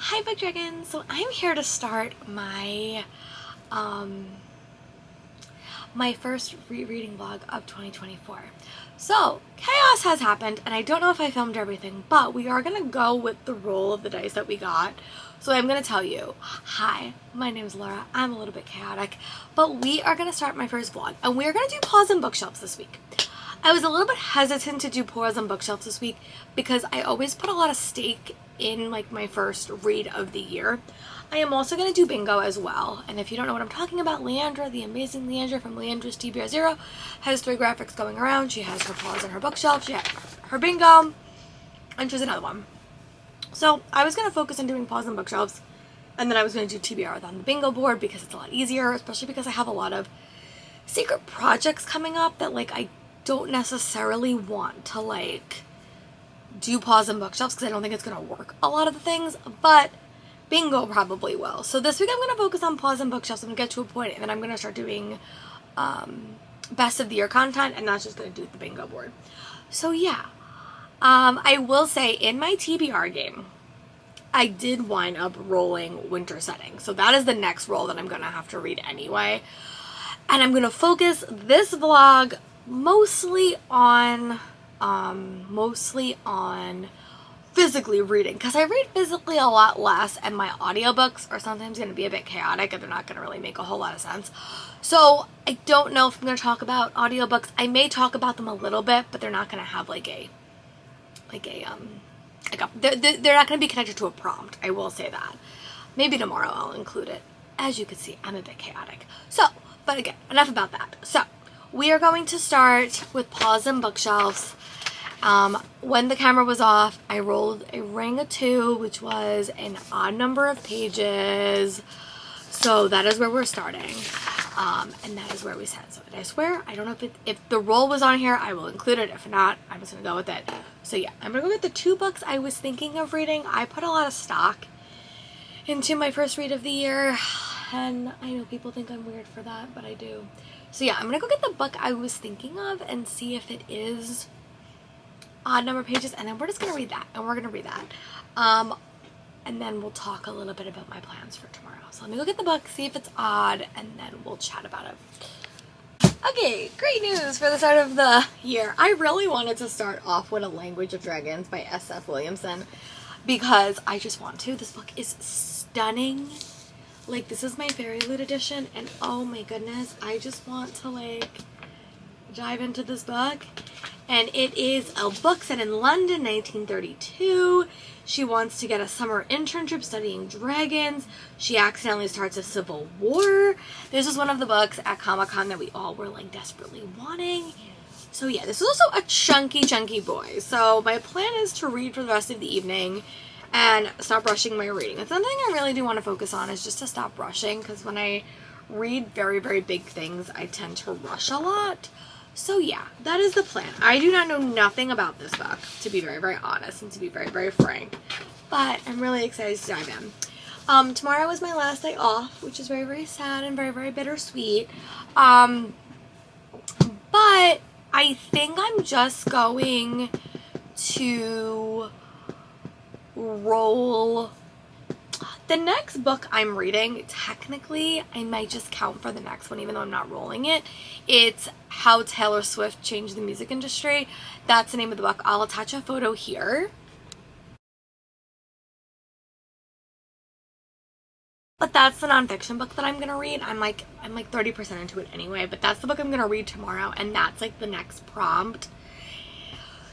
Hi Book Dragons! So I'm here to start my my first rereading vlog of 2024. So chaos has happened and I don't know if I filmed everything, but we are gonna go with the roll of the dice that we got. So I'm gonna tell you, hi, my name's Laura. I'm a little bit chaotic, but we are gonna start my first vlog and we're gonna do Paws and Bookshelves this week. I was a little bit hesitant to do Paws and Bookshelves this week because I always put a lot of stake in like my first read of the year. I am also going to do bingo as well, and if you don't know what I'm talking about, Leandra, the amazing Leandra from Leandra's TBR Zero, has 3 graphics going around. She has her Paws and her bookshelf, she has her bingo, and she's another one. So I was going to focus on doing Paws and Bookshelves, and then I was going to do TBR on the bingo board because it's a lot easier, especially because I have a lot of secret projects coming up that like I don't necessarily want to like do Paws and Bookshelves because I don't think it's going to work a lot of the things, but bingo probably will. So this week I'm going to focus on Paws and Bookshelves. I'm going to get to a point and then I'm going to start doing best of the year content, and that's just going to do the bingo board. So yeah, I will say in my TBR game, I did wind up rolling Winter Setting. So that is the next roll that I'm going to have to read anyway. And I'm going to focus this vlog mostly on physically reading, because I read physically a lot less and my audiobooks are sometimes going to be a bit chaotic and they're not going to really make a whole lot of sense. So I don't know if I'm going to talk about audiobooks. I may talk about them a little bit, but they're not going to have they're not going to be connected to a prompt. I will say that. Maybe tomorrow I'll include it. As you can see, I'm a bit chaotic. So, but again, enough about that. So we are going to start with Paws and Bookshelves. When the camera was off, I rolled a ring of 2, which was an odd number of pages. So that is where we're starting. And that is where we said. So did I swear? I don't know if the roll was on here, I will include it. If not, I'm just going to go with it. So yeah, I'm going to go get the 2 books I was thinking of reading. I put a lot of stock into my first read of the year. And I know people think I'm weird for that, but I do. So yeah, I'm going to go get the book I was thinking of and see if it is odd number of pages, and then we're just going to read that, and we're going to read that. And then we'll talk a little bit about my plans for tomorrow. So let me go get the book, see if it's odd, and then we'll chat about it. Okay, great news for the start of the year. I really wanted to start off with A Language of Dragons by S.F. Williamson because I just want to. This book is stunning. Like, this is my Fairy Loot edition, and oh my goodness, I just want to like dive into this book. And it is a book set in London, 1932. She wants to get a summer internship studying dragons. She accidentally starts a civil war. This is one of the books at Comic-Con that we all were like desperately wanting. So yeah, this is also a chunky boy. So my plan is to read for the rest of the evening and stop rushing my reading. It's something I really do want to focus on, is just to stop rushing, because when I read very, very big things, I tend to rush a lot. So yeah, that is the plan. I do not know nothing about this book, to be very, very honest and to be very, very frank. But I'm really excited to dive in. Tomorrow is my last day off, which is very, very sad and very, very bittersweet. But I think I'm just going to roll. The next book I'm reading, technically, I might just count for the next one, even though I'm not rolling it. It's How Taylor Swift Changed the Music Industry. That's the name of the book. I'll attach a photo here. But that's the nonfiction book that I'm going to read. I'm like 30% into it anyway, but that's the book I'm going to read tomorrow, and that's like the next prompt.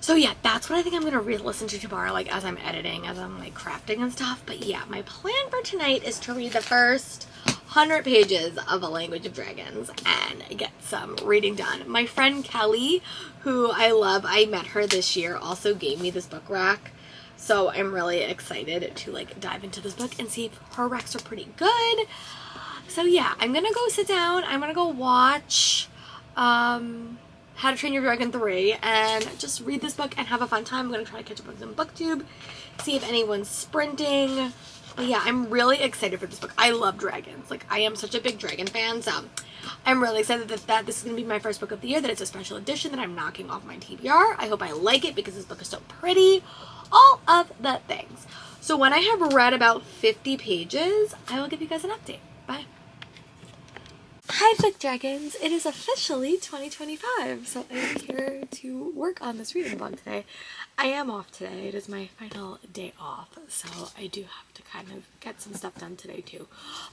So yeah, that's what I think I'm going to listen to tomorrow, like as I'm editing, as I'm like crafting and stuff. But yeah, my plan for tonight is to read the first 100 pages of A Language of Dragons and get some reading done. My friend Kelly, who I love, I met her this year, also gave me this book rack. So I'm really excited to like dive into this book and see if her racks are pretty good. So yeah, I'm going to go sit down. I'm going to go watch How to Train Your Dragon 3 and just read this book and have a fun time. I'm going to try to catch up on some booktube, see if anyone's sprinting, But yeah, I'm really excited for this book. I love dragons. Like, I am such a big dragon fan, so I'm really excited that this is going to be my first book of the year, that it's a special edition that I'm knocking off my TBR. I hope I like it because this book is so pretty. All of the things. So when I have read about 50 pages, I will give you guys an update. Bye. Hi, Book Dragons. It is officially 2025, so I am here to work on this reading vlog today. I am off today. It is my final day off, so I do have to kind of get some stuff done today too.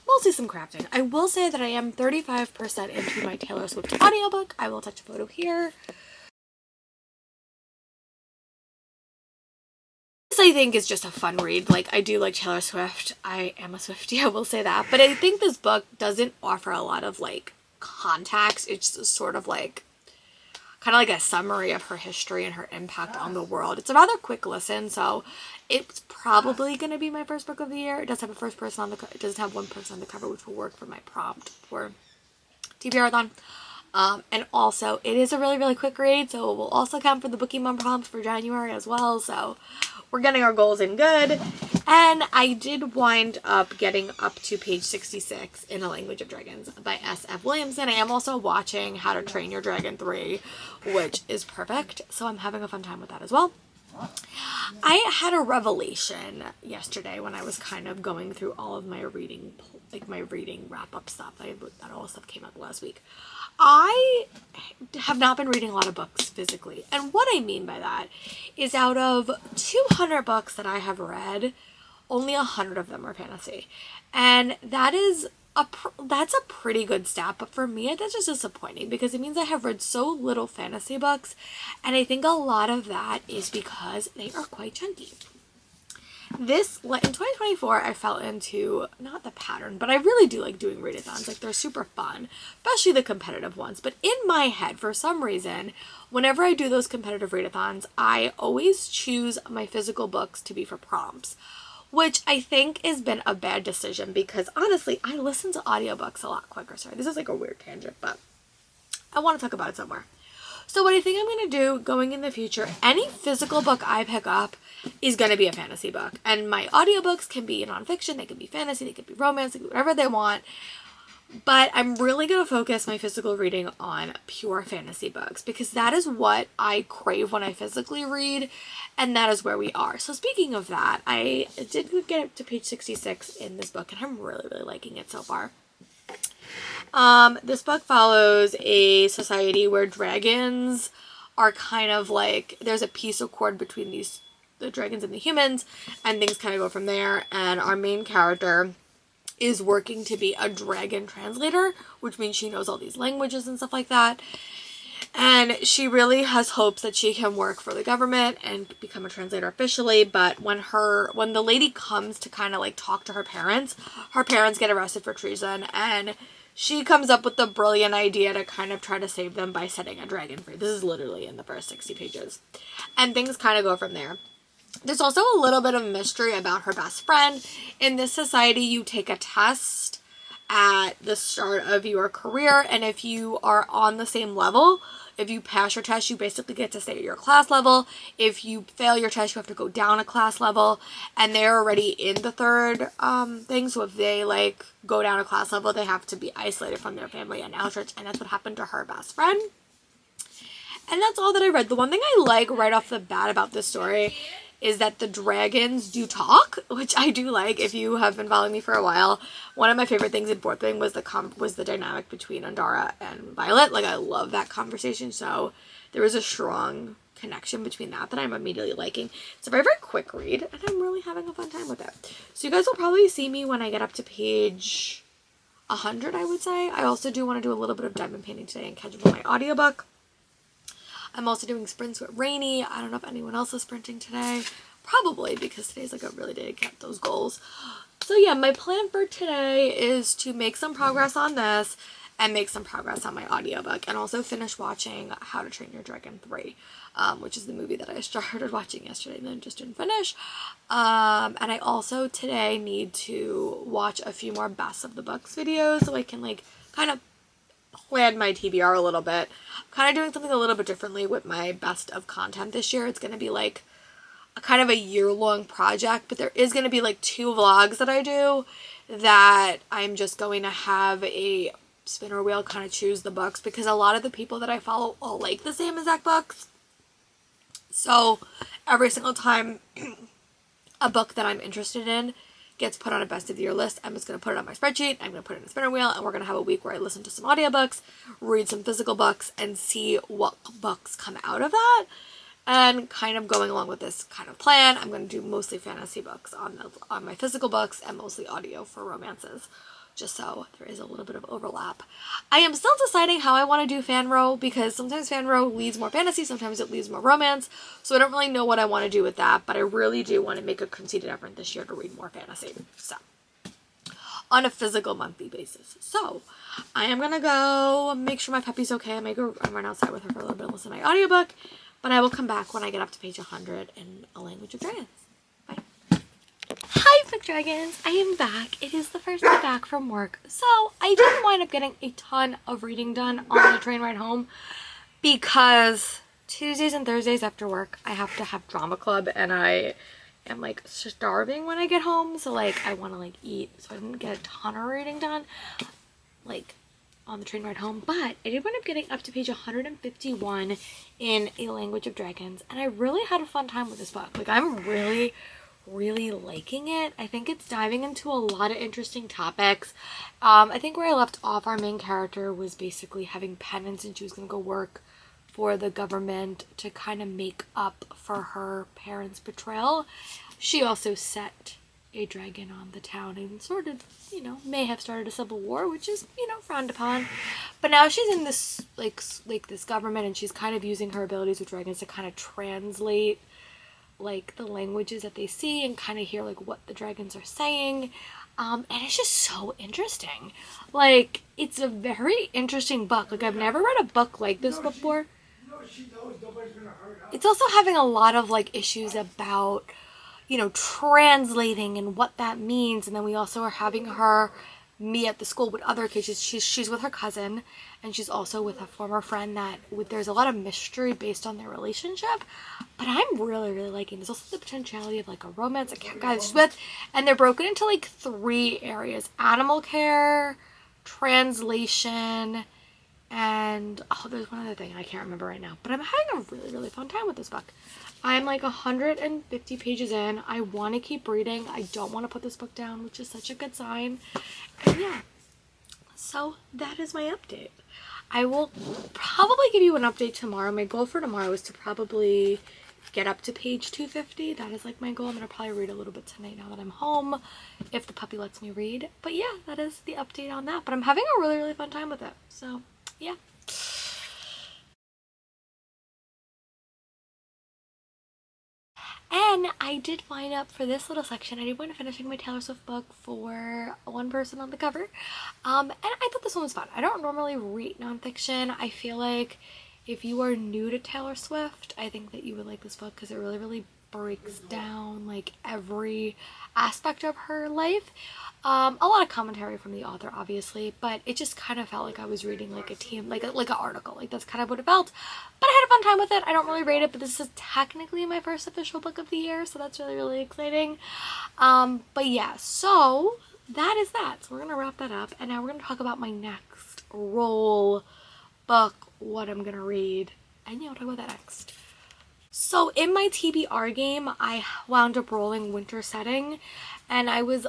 Mostly some crafting. I will say that I am 35% into my Taylor Swift audiobook. I will attach a photo here. This, I think, is just a fun read. Like, I do like Taylor Swift. I am a Swiftie, I will say that. But I think this book doesn't offer a lot of, like, context. It's just sort of like kind of like a summary of her history and her impact on the world. It's a rather quick listen, so it's probably going to be my first book of the year. It does have a first person on the it doesn't have one person on the cover, which will work for my prompt for TBR-a-thon. And also, it is a really, really quick read, so it will also count for the Bookie Mom prompts for January as well, so we're getting our goals in good. And I did wind up getting up to page 66 in A Language of Dragons by S.F. Williamson. I am also watching How to Train Your Dragon 3, which is perfect, so I'm having a fun time with that as well. I had a revelation yesterday when I was kind of going through all of my reading, like my reading wrap-up stuff. That all stuff came out last week. I have not been reading a lot of books physically. And what I mean by that is out of 200 books that I have read, only 100 of them are fantasy. And that's a pretty good stat, but for me that's just disappointing because it means I have read so little fantasy books, and I think a lot of that is because they are quite chunky. In 2024, I fell into, not the pattern, but I really do like doing readathons. Like, they're super fun, especially the competitive ones. But in my head, for some reason, whenever I do those competitive readathons, I always choose my physical books to be for prompts, which I think has been a bad decision because, honestly, I listen to audiobooks a lot quicker. Sorry, this is like a weird tangent, but I want to talk about it somewhere. So what I think I'm going to do going in the future, any physical book I pick up is going to be a fantasy book. And my audiobooks can be nonfiction, they can be fantasy, they can be romance, they can be whatever they want. But I'm really going to focus my physical reading on pure fantasy books because that is what I crave when I physically read, and that is where we are. So speaking of that, I did get up to page 66 in this book, and I'm really, really liking it so far. This book follows a society where dragons are kind of like, there's a peace accord between the dragons and the humans, and things kind of go from there. And our main character is working to be a dragon translator, which means she knows all these languages and stuff like that. And she really has hopes that she can work for the government and become a translator officially. But when the lady comes to kind of like talk to her parents get arrested for treason, and she comes up with the brilliant idea to kind of try to save them by setting a dragon free. This is literally in the first 60 pages. And things kind of go from there. There's also a little bit of mystery about her best friend. In this society, you take a test at the start of your career, and if you are on the same level, if you pass your test, you basically get to stay at your class level. If you fail your test, you have to go down a class level, and they're already in the third thing, so if they like go down a class level, they have to be isolated from their family and Auschwitz, and that's what happened to her best friend. And that's all that I read. The one thing I like right off the bat about this story is that the dragons do talk, which I do like. If you have been following me for a while, one of my favorite things in Fourth Wing was the dynamic between Andara and Violet. Like, I love that conversation, so there was a strong connection between that I'm immediately liking. It's a very, very quick read, and I'm really having a fun time with it. So you guys will probably see me when I get up to page 100, I would say. I also do want to do a little bit of diamond painting today and catch up on my audiobook. I'm also doing sprints with Rainy. I don't know if anyone else is sprinting today. Probably, because today's like a really day to get those goals. So yeah, my plan for today is to make some progress on this and make some progress on my audiobook, and also finish watching How to Train Your Dragon 3, which is the movie that I started watching yesterday and then just didn't finish. And I also today need to watch a few more Best of the Books videos so I can like kind of plan my TBR a little bit. I'm kind of doing something a little bit differently with my best of content this year. It's going to be like kind of a year-long project, but there is going to be like 2 vlogs that I do that I'm just going to have a spinner wheel kind of choose the books, because a lot of the people that I follow all like the same exact books. So every single time a book that I'm interested in gets put on a best of the year list, I'm just going to put it on my spreadsheet, I'm going to put it in a spinner wheel, and we're going to have a week where I listen to some audiobooks, read some physical books, and see what books come out of that. And kind of going along with this kind of plan, I'm going to do mostly fantasy books on my physical books and mostly audio for romances, just so there is a little bit of overlap. I am still deciding how I want to do fan row, because sometimes fan row leads more fantasy, sometimes it leads more romance, so I don't really know what I want to do with that, but I really do want to make a conceited effort this year to read more fantasy, so on a physical monthly basis. So I am going to go make sure my puppy's okay. I run outside with her for a little bit and listen to my audiobook, but I will come back when I get up to page 100 in A Language of Dragons. Bye. Hi, Book Dragons! I am back. It is the first day back from work, so I didn't wind up getting a ton of reading done on the train ride home, because Tuesdays and Thursdays after work I have to have drama club, and I am like starving when I get home, so like I want to like eat, so I didn't get a ton of reading done like on the train ride home, but I did wind up getting up to page 151 in A Language of Dragons, and I really had a fun time with this book. Like, I'm really liking it. I think it's diving into a lot of interesting topics. I think where I left off, our main character was basically having penance, and she was going to go work for the government to kind of make up for her parents' betrayal. She also set a dragon on the town and sort of, you know, may have started a civil war, which is, you know, frowned upon. But now she's in this, like this government, and she's kind of using her abilities with dragons to kind of translate, like, the languages that they see and kind of hear, like, what the dragons are saying. And it's just so interesting. Like, it's a very interesting book. Like, I've never read a book like this before. It's also having a lot of, like, issues about, you know, translating and what that means. And then we also are having her meet at the school with other kids. She's with her cousin, and she's also with a former friend there's a lot of mystery based on their relationship. But I'm really liking. There's also the potentiality of like a romance, a guy that she's with, and they're broken into like 3 areas: animal care, translation, and there's one other thing I can't remember right now. But I'm having a really fun time with this book. I'm like 150 pages in. I want to keep reading. I don't want to put this book down, which is such a good sign. And yeah, so that is my update. I will probably give you an update tomorrow. My goal for tomorrow is to probably get up to page 250. That is like my goal. I'm going to probably read a little bit tonight now that I'm home, if the puppy lets me read. But yeah, that is the update on that. But I'm having a really fun time with it. So yeah. And I did wind up, for this little section, I did wind up finishing my Taylor Swift book for one person on the cover. And I thought this one was fun. I don't normally read nonfiction. I feel like if you are new to Taylor Swift, I think that you would like this book, because it really breaks down like every aspect of her life. A lot of commentary from the author, obviously, but it just kind of felt like I was reading like a team, like an article. Like, that's kind of what it felt. But I had a fun time with it. I don't really rate it, but this is technically my first official book of the year, so that's really exciting. But yeah, so that is that. So we're gonna wrap that up, and now we're gonna talk about my next role book, what I'm gonna read, and yeah, we'll talk about that next. So in my TBR game, I wound up rolling winter setting, and I was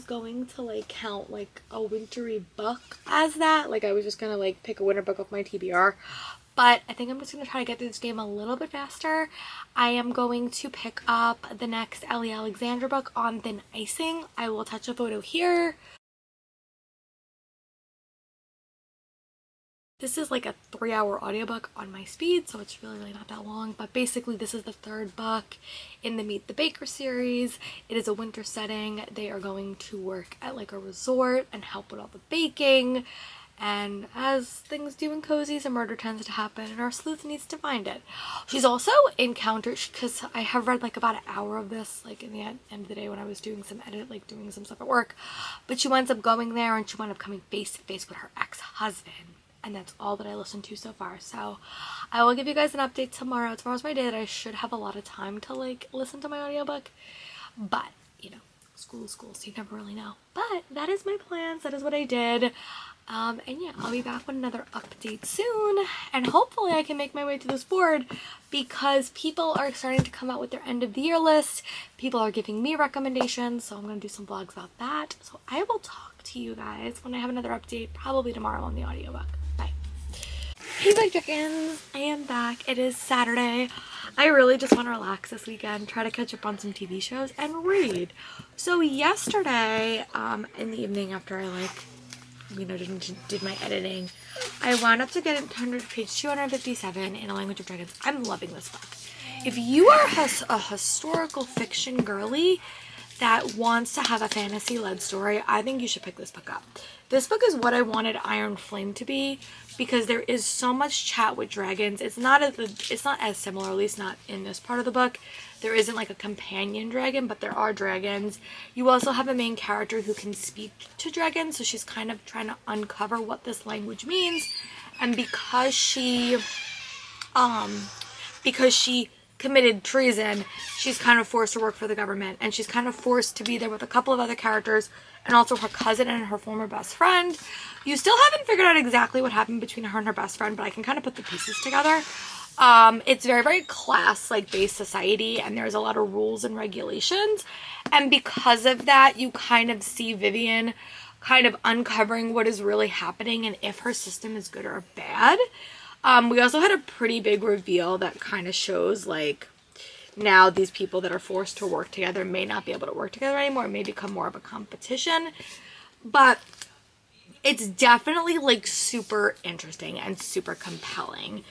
going to like count like a wintry book as that. Like, I was just gonna like pick a winter book off my TBR, but I think I'm just gonna try to get through this game a little bit faster. I am going to pick up the next Ellie Alexandra book on thin icing. I will attach a photo here. This is like a 3-hour audiobook on my speed, so it's really not that long. But basically, this is the 3rd book in the Meet the Baker series. It is a winter setting. They are going to work at like a resort and help with all the baking. And as things do in cozies, a murder tends to happen, and our sleuth needs to find it. She's also encountered, because I have read like about an hour of this, like in the end of the day when I was doing some stuff at work. But she winds up going there, and she winds up coming face to face with her ex-husband. and that's all that I listened to so far. So I will give you guys an update tomorrow. Tomorrow's my day that I should have a lot of time to like listen to my audiobook, but you know, school, so you never really know. But that is my plans. That is what I did. And yeah, I'll be back with another update soon, and hopefully I can make my way to this board, because people are starting to come out with their end of the year list. People are giving me recommendations, so I'm going to do some vlogs about that. So I will talk to you guys when I have another update, probably tomorrow on the audiobook. Bye. Hey my chickens, I am back. It is Saturday. I really just want to relax this weekend, try to catch up on some TV shows and read. So yesterday, in the evening after I did my editing, I wound up to get into page 257 in A Language of Dragons. I'm loving this book. If you are a historical fiction girly that wants to have a fantasy-led story, I think you should pick this book up. This book is what I wanted Iron Flame to be, because there is so much chat with dragons. It's not as similar, at least not in this part of the book. There isn't like a companion dragon, but there are dragons. You also have a main character who can speak to dragons, so she's kind of trying to uncover what this language means. And because she committed treason, she's kind of forced to work for the government, and she's kind of forced to be there with a couple of other characters, and also her cousin and her former best friend. You still haven't figured out exactly what happened between her and her best friend, but I can kind of put the pieces together. It's very, very class-based society, and there's a lot of rules and regulations, and because of that, you kind of see Vivian kind of uncovering what is really happening and if her system is good or bad. We also had a pretty big reveal that kind of shows, like, now these people that are forced to work together may not be able to work together anymore. It may become more of a competition. But it's definitely, like, super interesting and super compelling.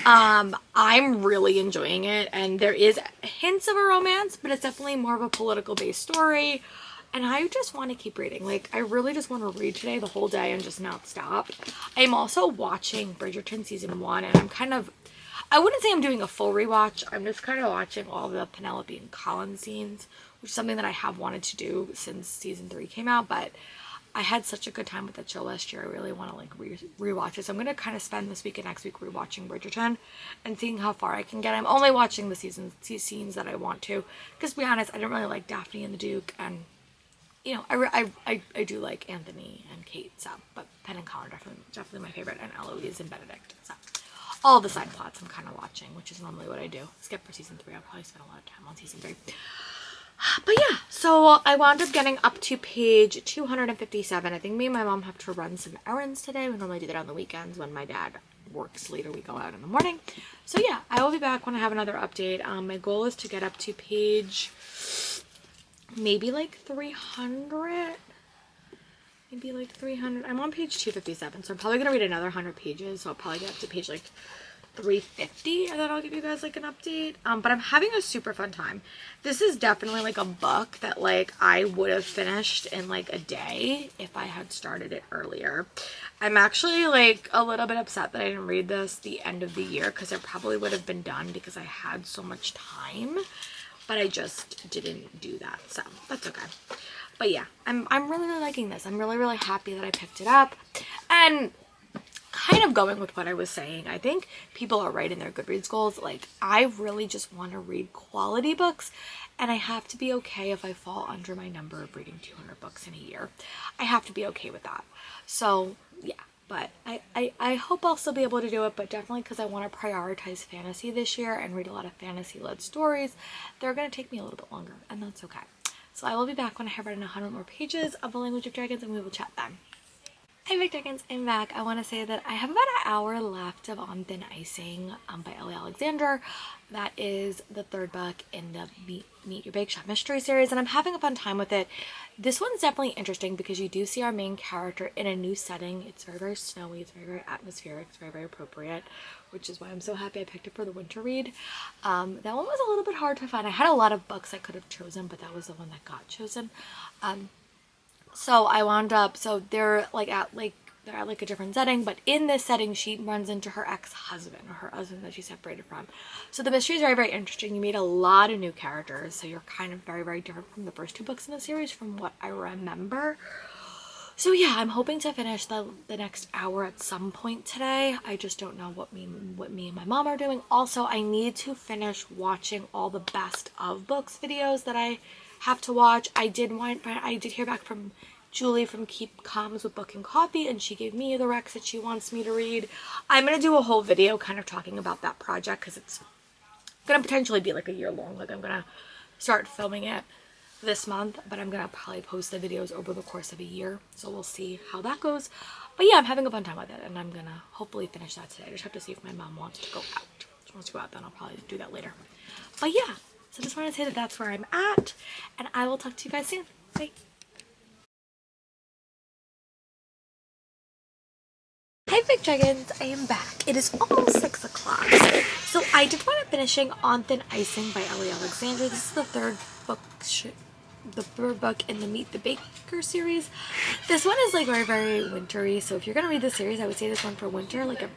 I'm really enjoying it. And there is hints of a romance, but it's definitely more of a political-based story. And I just want to keep reading. Like, I really just want to read today the whole day and just not stop. I'm also watching Bridgerton season 1, and I'm kind of, I wouldn't say I'm doing a full rewatch. I'm just kind of watching all the Penelope and Colin scenes, which is something that I have wanted to do since season 3 came out. But I had such a good time with that show last year. I really want to, like, rewatch it. So I'm going to kind of spend this week and next week rewatching Bridgerton and seeing how far I can get. I'm only watching the scenes that I want to. Because to be honest, I didn't really like Daphne and the Duke, and you know, I do like Anthony and Kate, so, but Penn and Colin are definitely my favorite, and Eloise and Benedict, so. All the side plots I'm kind of watching, which is normally what I do. Skip for season 3, I'll probably spend a lot of time on season 3. But yeah, so I wound up getting up to page 257. I think me and my mom have to run some errands today. We normally do that on the weekends when my dad works later. We go out in the morning. So yeah, I will be back when I have another update. My goal is to get up to page maybe like 300, I'm on page 257, so I'm probably gonna read another 100 pages, so I'll probably get up to page like 350, and then I'll give you guys like an update. But I'm having a super fun time. This is definitely like a book that like I would have finished in like a day if I had started it earlier. I'm actually like a little bit upset that I didn't read this the end of the year, because it probably would have been done because I had so much time. But I just didn't do that, so that's okay. But yeah, I'm really, really liking this. I'm really, really happy that I picked it up. And kind of going with what I was saying, I think people are right in their Goodreads goals. Like, I really just want to read quality books, and I have to be okay if I fall under my number of reading 200 books in a year. I have to be okay with that. So yeah. But I hope I'll still be able to do it, but definitely because I want to prioritize fantasy this year and read a lot of fantasy-led stories, they're going to take me a little bit longer, and that's okay. So I will be back when I have read 100 more pages of A Language of Dragons, and we will chat then. Hey Big Dragons, I'm back. I want to say that I have about an hour left of On Thin Icing by Ellie Alexander. That is the third book in the Meet Your Bake Shop mystery series, and I'm having a fun time with it. This one's definitely interesting because you do see our main character in a new setting. It's very, very snowy. It's very, very atmospheric. It's very, very appropriate, which is why I'm so happy I picked it for the winter read. That one was a little bit hard to find. I had a lot of books I could have chosen, but that was the one that got chosen. So I wound up, so they're at a different setting, but in this setting she runs into her ex-husband, or her husband that she separated from. So the mystery is very, very interesting. You meet a lot of new characters, so you're kind of very, very different from the first 2 books in the series from what I remember. So yeah, I'm hoping to finish the next hour at some point today. I just don't know what me and my mom are doing. Also, I need to finish watching all the best of books videos that I have to watch. I did hear back from Julie from Keep Calms with Book and Coffee, and she gave me the recs that she wants me to read. I'm going to do a whole video kind of talking about that project because it's going to potentially be like a year long. Like I'm going to start filming it this month, but I'm going to probably post the videos over the course of a year. So we'll see how that goes. But yeah, I'm having a fun time with it, and I'm going to hopefully finish that today. I just have to see if my mom wants to go out. If she wants to go out, then I'll probably do that later. But yeah, so just wanted to say that that's where I'm at, and I will talk to you guys soon. Bye. Hi Big Dragons, I am back. It is almost 6 o'clock. So I did wind up finishing On Thin Icing by Ellie Alexander. This is the third book in the Meet the Baker series. This one is like very, very wintry. So if you're going to read this series, I would say this one for winter, like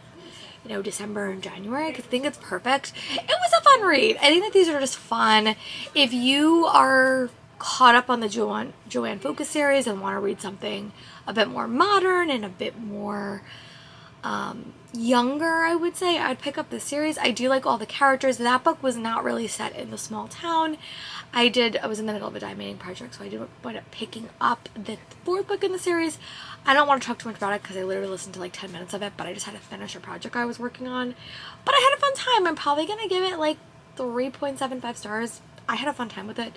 December and January, because I think it's perfect. It was a fun read. I think that these are just fun. If you are caught up on the Joanne Focus series and want to read something a bit more modern and a bit more younger, I would say, I'd pick up this series. I do like all the characters. That book was not really set in the small town. I was in the middle of a diamonding project, so I did wind up picking up the fourth book in the series. I don't want to talk too much about it because I literally listened to like 10 minutes of it, but I just had to finish a project I was working on. But I had a fun time. I'm probably going to give it like 3.75 stars. I had a fun time with it.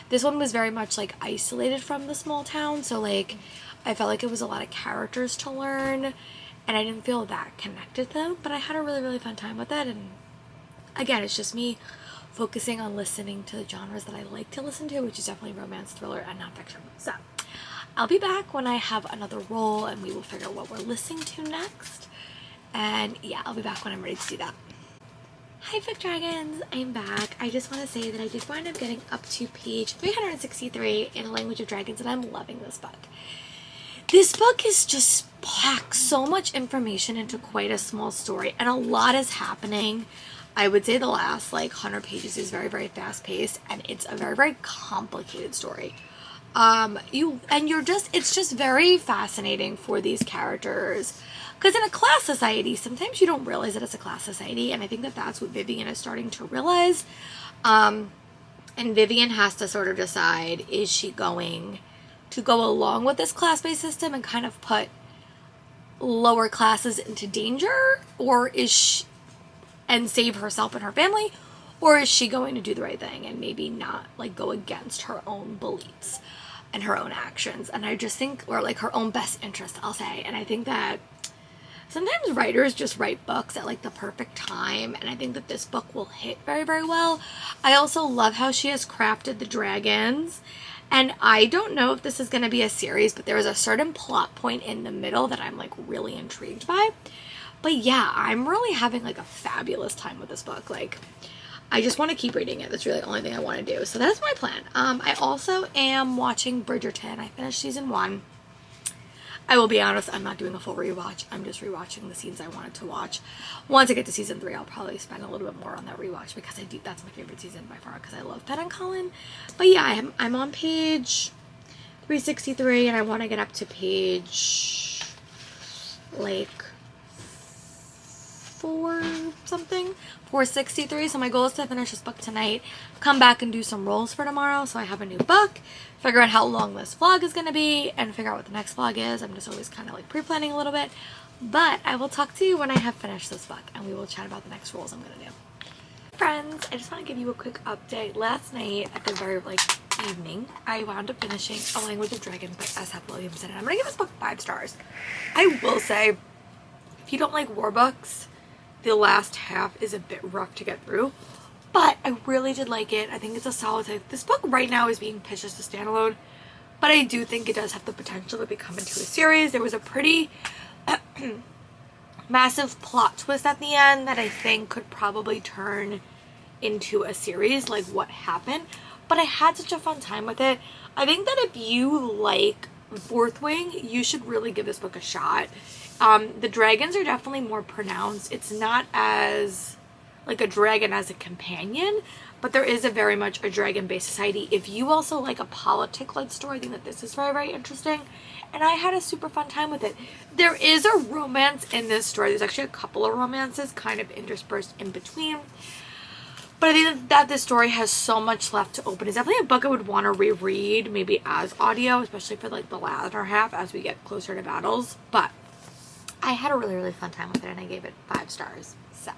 This one was very much like isolated from the small town, so like I felt like it was a lot of characters to learn, and I didn't feel that connected to them, but I had a really, really fun time with it. And again, it's just me focusing on listening to the genres that I like to listen to, which is definitely romance, thriller, and nonfiction. So I'll be back when I have another role and we will figure out what we're listening to next. And yeah, I'll be back when I'm ready to do that. Hi Big Dragons, I'm back. I just want to say that I did wind up getting up to page 363 in A Language of Dragons, and I'm loving this book. This book is just packed so much information into quite a small story, and a lot is happening. I would say the last like 100 pages is very, very fast paced, and it's a very, very complicated story. It's just very fascinating for these characters, because in a class society, sometimes you don't realize that it's a class society, and I think that that's what Vivian is starting to realize. And Vivian has to sort of decide, is she going to go along with this class-based system and kind of put lower classes into danger, and save herself and her family, or is she going to do the right thing and maybe not like go against her own beliefs and her own actions? And I just think, or like her own best interest, I'll say. And I think that sometimes writers just write books at like the perfect time, and I think that this book will hit very, very well. I also love how she has crafted the dragons, and I don't know if this is going to be a series, but there is a certain plot point in the middle that I'm like really intrigued by. But yeah, I'm really having like a fabulous time with this book. Like, I just want to keep reading it. That's really the only thing I want to do. So that's my plan. I also am watching Bridgerton. I finished season 1. I will be honest, I'm not doing a full rewatch. I'm just rewatching the scenes I wanted to watch. Once I get to season 3, I'll probably spend a little bit more on that rewatch, because that's my favorite season by far, because I love Ben and Colin. But yeah, I'm on page 363, and I want to get up to page like 463. So my goal is to finish this book tonight, come back and do some rolls for tomorrow, so I have a new book, figure out how long this vlog is going to be, and figure out what the next vlog is. I'm just always kind of like pre-planning a little bit, but I will talk to you when I have finished this book, and we will chat about the next rolls I'm going to do. Friends, I just want to give you a quick update. Last night at the very evening, I wound up finishing A Language of Dragons by S.F. Williamson, and I'm going to give this book 5 stars. I will say, if you don't like war books, the last half is a bit rough to get through, but I really did like it. I think it's a solid thing. This book right now is being pitched as a standalone, but I do think it does have the potential to become into a series. There was a pretty massive plot twist at the end that I think could probably turn into a series, like what happened, but I had such a fun time with it. I think that if you like Fourth Wing, you should really give this book a shot. The dragons are definitely more pronounced. It's not as like a dragon as a companion, but there is a very much a dragon-based society. If you also like a politic-led story, I think that this is very, very interesting. And I had a super fun time with it. There is a romance in this story. There's actually a couple of romances kind of interspersed in between. But I think that this story has so much left to open. It's definitely a book I would want to reread, maybe as audio, especially for like the latter half as we get closer to battles. But I had a really, really fun time with it, and I gave it 5 stars. So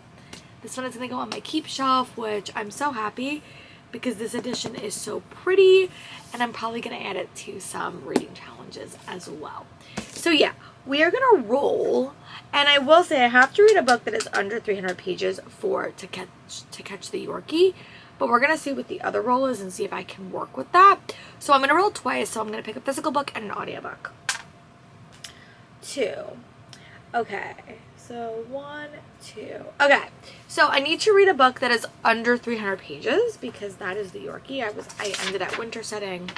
this one is going to go on my keep shelf, which I'm so happy because this edition is so pretty, and I'm probably going to add it to some reading challenges as well. So yeah, we are going to roll, and I will say I have to read a book that is under 300 pages to catch the Yorkie, but we're going to see what the other roll is and see if I can work with that. So I'm going to roll twice, so I'm going to pick a physical book and an audiobook. 2. Okay, so 1, 2. Okay, so I need to read a book that is under 300 pages because that is the Yorkie. I ended at winter setting,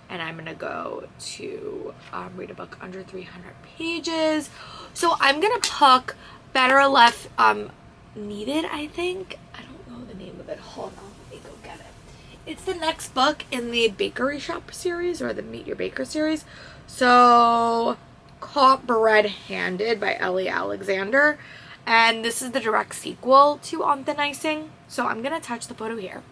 and I'm gonna go to read a book under 300 pages. So I'm gonna pick Better Left Needed, I think. I don't know the name of it. Hold on, let me go get it. It's the next book in the Bakery Shop series, or the Meet Your Baker series. So Caught Red-Handed by Ellie Alexander, and this is the direct sequel to On Thin Icing. So I'm gonna attach the photo here.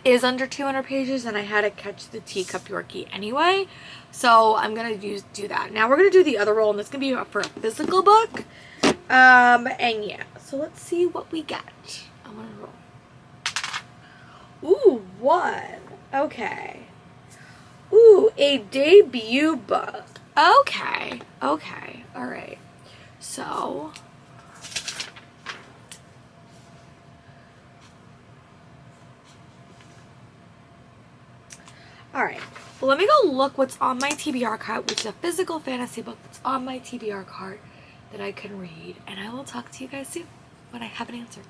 It is under 200 pages, and I had to catch the teacup Yorkie anyway, so I'm gonna do that. Now we're gonna do the other roll, and this is gonna be for a physical book. And yeah, so let's see what we get. I'm gonna roll. Ooh, 1. Okay. Ooh, a debut book. Okay. Okay. All right. So all right. Well, let me go look what's on my TBR card, which is a physical fantasy book that's on my TBR card that I can read, and I will talk to you guys soon when I have an answer.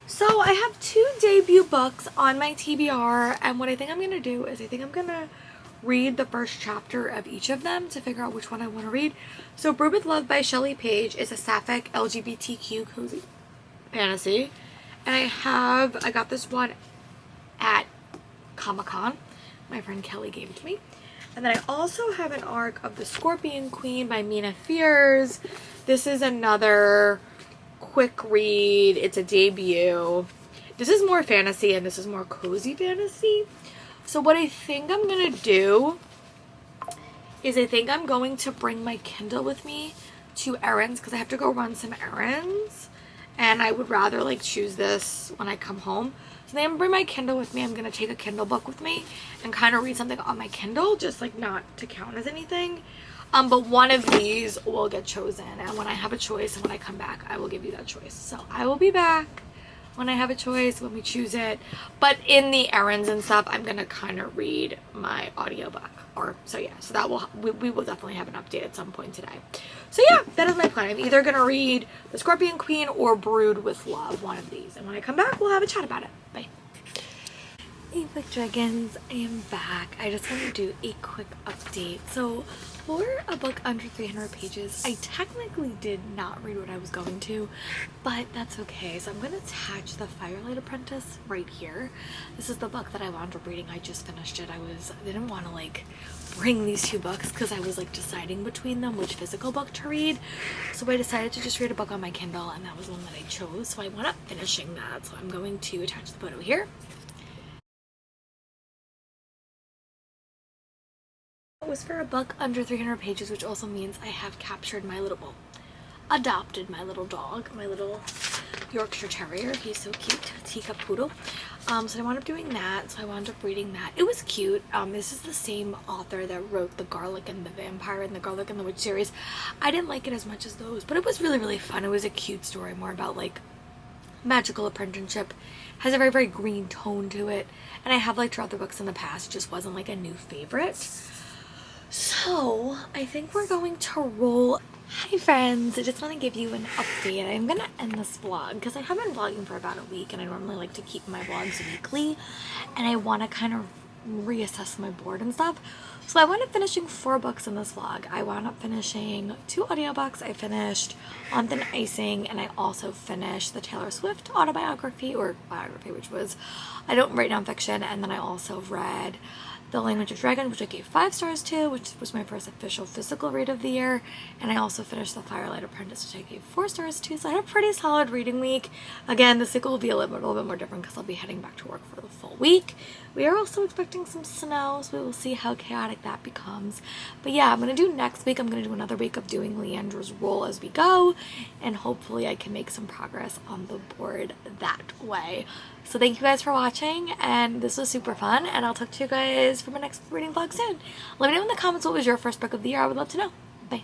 So I have 2 debut books on my TBR, and what I think I'm going to do is I think I'm going to read the first chapter of each of them to figure out which one I want to read. So Brew with Love by Shelley Page is a sapphic LGBTQ cozy fantasy, and I got this one at Comic-Con. My friend Kelly gave it to me. And then I also have an arc of The Scorpion Queen by Mina Fears. This is another quick read. It's a debut. This is more fantasy, and this is more cozy fantasy. So what I think I'm gonna do is I think I'm going to bring my Kindle with me to errands, because I have to go run some errands, and I would rather like choose this when I come home. So then I'm gonna bring my Kindle with me. I'm gonna take a Kindle book with me and kind of read something on my Kindle, just like not to count as anything. But one of these will get chosen, and when I have a choice and when I come back, I will give you that choice. So I will be back when I have a choice, when we choose it. But in the errands and stuff, I'm gonna kind of read my audiobook. So yeah, so that we will definitely have an update at some point today. So yeah, that is my plan. I'm either gonna read The Scorpion Queen or Brewed with Love, one of these. And when I come back, we'll have a chat about it. Bye. Hey Book Dragons, I am back. I just want to do a quick update. So for a book under 300 pages, I technically did not read what I was going to, but that's okay. So I'm going to attach The Firelight Apprentice right here. This is the book that I wound up reading. I just finished it. I didn't want to like bring these 2 books because I was like deciding between them which physical book to read. So I decided to just read a book on my Kindle, and that was the one that I chose. So I wound up finishing that. So I'm going to attach the photo here. It was for a book under 300 pages, which also means I have captured my little, adopted my little dog, my little Yorkshire Terrier. He's so cute, teacup poodle. So I wound up doing that. So I wound up reading that. It was cute. This is the same author that wrote The Garlic and the Vampire and The Garlic and the Witch series. I didn't like it as much as those, but it was really, really fun. It was a cute story, more about like magical apprenticeship. Has a very, very green tone to it. And I have liked her other books in the past. It just wasn't like a new favorite. So I think we're going to roll. Hi friends, I just want to give you an update. I'm going to end this vlog because I have been vlogging for about a week, and I normally like to keep my vlogs weekly, and I want to kind of reassess my board and stuff. So I wound up finishing 4 books in this vlog. I wound up finishing 2 audiobooks. I finished On Thin Icing, and I also finished the Taylor Swift autobiography, or biography, which was, I don't write nonfiction, and then I also read The Language of Dragon, which I gave 5 stars to, which was my first official physical read of the year, and I also finished The Firelight Apprentice, which I gave 4 stars to, so I had a pretty solid reading week. Again, this week will be a little bit more different because I'll be heading back to work for the full week. We are also expecting some snow, so we will see how chaotic that becomes. But yeah, I'm going to do next week, I'm going to do another week of doing Leandra's role as we go, and hopefully I can make some progress on the board that way. So thank you guys for watching, and this was super fun, and I'll talk to you guys for my next reading vlog soon. Let me know in the comments what was your first book of the year. I would love to know. Bye.